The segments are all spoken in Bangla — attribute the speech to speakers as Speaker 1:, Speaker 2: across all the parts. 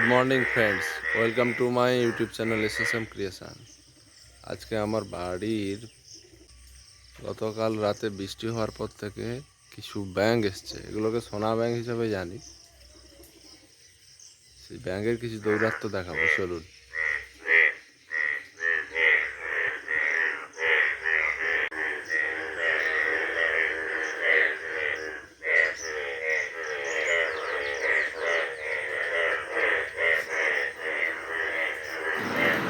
Speaker 1: Good morning friends, welcome to my YouTube channel SSM creation. আজকে আমার বাড়ির গতকাল রাতে বৃষ্টি হওয়ার পর থেকে কিছু ব্যাঙ এসছে। এগুলোকে সোনা ব্যাঙ হিসাবে জানি। সেই ব্যাঙের কিছু দৌরাত্ম দেখাবো, চলুন।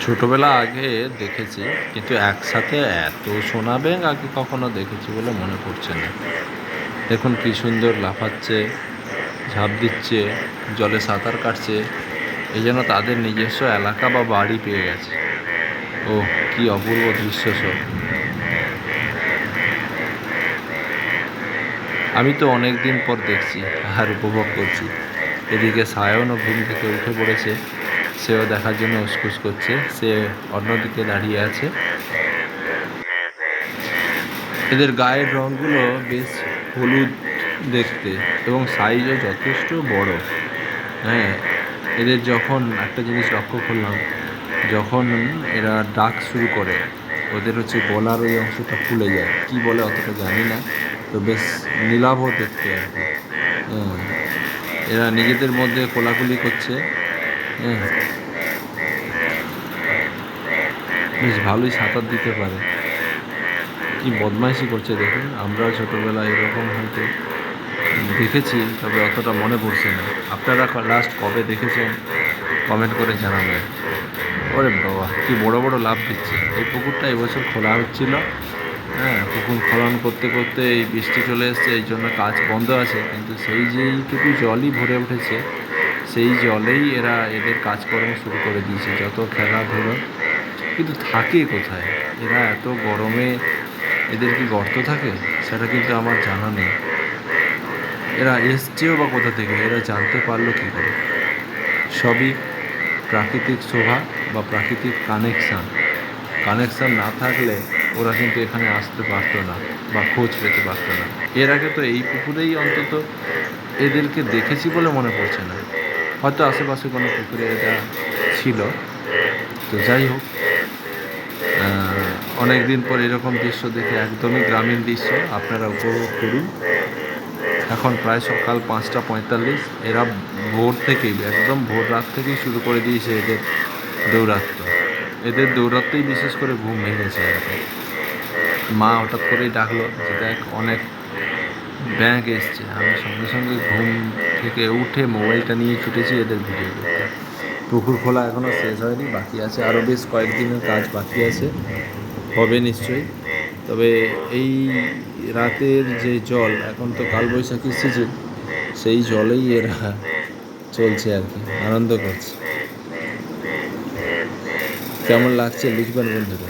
Speaker 1: ছোটবেলা আগে দেখেছি, কিন্তু একসাথে এত সোনা ব্যাঙ আগে কখনো দেখেছি বলে মনে পড়ছে না। দেখুন কি সুন্দর লাফাচ্ছে, ঝাঁপ দিচ্ছে, জলে সাঁতার কাটছে। এই যেন তাদের নিজস্ব এলাকা বা বাড়ি পেয়ে গেছে। ও কি অপূর্ব দৃশ্য সব! আমি তো অনেক দিন পর দেখছি আর উপভোগ করছি। এদিকে সায়নও ঘুম থেকে উঠে পড়েছে, সেও দেখার জন্য উসকুস করছে। সে অন্যদিকে দাঁড়িয়ে আছে। এদের গায়ের রঙগুলো বেশ হলুদ দেখতে এবং সাইজও যথেষ্ট বড়। হ্যাঁ, এদের যখন একটা জিনিস লক্ষ্য করলাম, যখন এরা ডাক শুরু করে, ওদের হচ্ছে গলার ওই অংশটা ফুলে যায়। কি বলে অতটা জানি না, তো বেশ নীলাভ দেখতে আর কি। হ্যাঁ, এরা নিজেদের মধ্যে কোলাকুলি করছে। হ্যাঁ, বেশ ভালোই সাঁতার দিতে পারে। কি বদমাইশি করছে দেখুন। আমরা ছোটোবেলায় এরকম হয়তো দেখেছি, তবে অতটা মনে পড়ছে না। আপনারা লাস্ট কবে দেখেছেন কমেন্ট করে জানাবেন। ওরে বাবা, কি বড় বড় লাফ দিচ্ছে! এই পুকুরটা এবছর খোলা হচ্ছিল। হ্যাঁ, পুকুর খনন করতে করতে এই বৃষ্টি চলে এসছে, এই জন্য কাজ বন্ধ আছে। কিন্তু সেই যেইটুকু জলই ভরে উঠেছে, সেই জলেই এরা এদের কাজকর্ম শুরু করে দিয়েছে, যত খেলাধুলো। কিন্তু থাকে কোথায় এরা? এত গরমে এদের কি গর্ত থাকে? সেটা কিন্তু আমার জানা নেই। এরা এসছেও বা কোথা থেকে? এরা জানতে পারলো কী করে? সবই প্রাকৃতিক শোভা বা প্রাকৃতিক কানেকশান না থাকলে ওরা কিন্তু এখানে আসতে পারতো না বা খোঁজ পেতে পারতো না। এর আগে তো এই পুকুরেই অন্তত এদেরকে দেখেছি বলে মনে পড়ছে না। হয়তো আশেপাশে কোনো পুকুরে এটা ছিল। তো যাই হোক, অনেক দিন পর এরকম দৃশ্য দেখে, একদমই গ্রামীণ দৃশ্য, আপনারা উপভোগ করুন। এখন প্রায় সকাল 5:45। এরা ভোর থেকেই, একদম ভোর রাত থেকেই শুরু করে দিয়েছে এদের দৌরাত্ম্য। এদের দৌরাত্মেই বিশেষ করে ঘুম ভেঙেছে আর কি। মা হঠাৎ করেই ডাকলো যে দেখ, অনেক ব্যাঙ এসছে। আমি সঙ্গে সঙ্গে ঘুম থেকে উঠে মোবাইলটা নিয়ে ছুটেছি এদের ভিডিও করতে। পুকুর খোলা এখনও শেষ হয়নি, বাকি আছে, আরও বেশ কয়েকদিনের কাজ বাকি আছে, হবে নিশ্চয়ই। তবে এই রাতের যে জল, এখন তো কালবৈশাখীর সিজন, সেই জলেই এরা চলছে আর কি, আনন্দ করছে। কেমন লাগছে লিখবেন বন্ধুরা।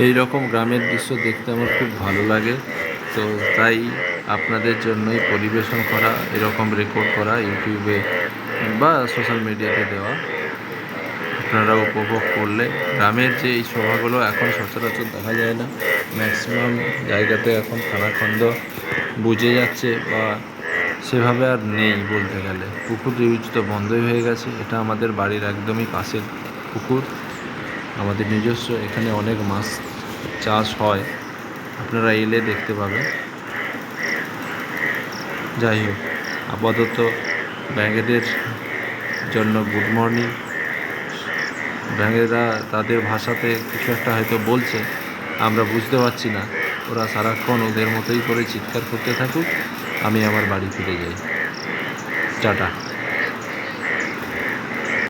Speaker 1: এই রকম গ্রামের দৃশ্য দেখতে আমার খুব ভালো লাগে। তো তাই আপনাদের জন্যই পরিবেশন করা, এরকম রেকর্ড করা, ইউটিউবে বা সোশ্যাল মিডিয়াতে দেওয়া। আপনারা উপভোগ করলে, গ্রামের যে এই শোভাগুলো এখন সচরাচর দেখা যায় না। ম্যাক্সিমাম জায়গাতে এখন খানাখন্দ বুঝে যাচ্ছে বা সেভাবে আর নেই বলতে গেলে। পুকুর ইউজ তো বন্ধই হয়ে গেছে। এটা আমাদের বাড়ির একদমই পাশের পুকুর, আমাদের নিজস্ব। এখানে অনেক মাছ চাষ হয়, আপনারা এলে দেখতে পাবেন। যাই হোক, আপাতত ব্যাঙেদের জন্য গুড মর্নিং। ব্যাঙেরা তাদের ভাষাতে কিছু একটা হয়তো বলছে, আমরা বুঝতে পারছি না। ওরা সারাক্ষণ ওদের মতোই করে চিৎকার করতে থাকুক, আমি আমার বাড়ি ফিরে যাই। টাটা।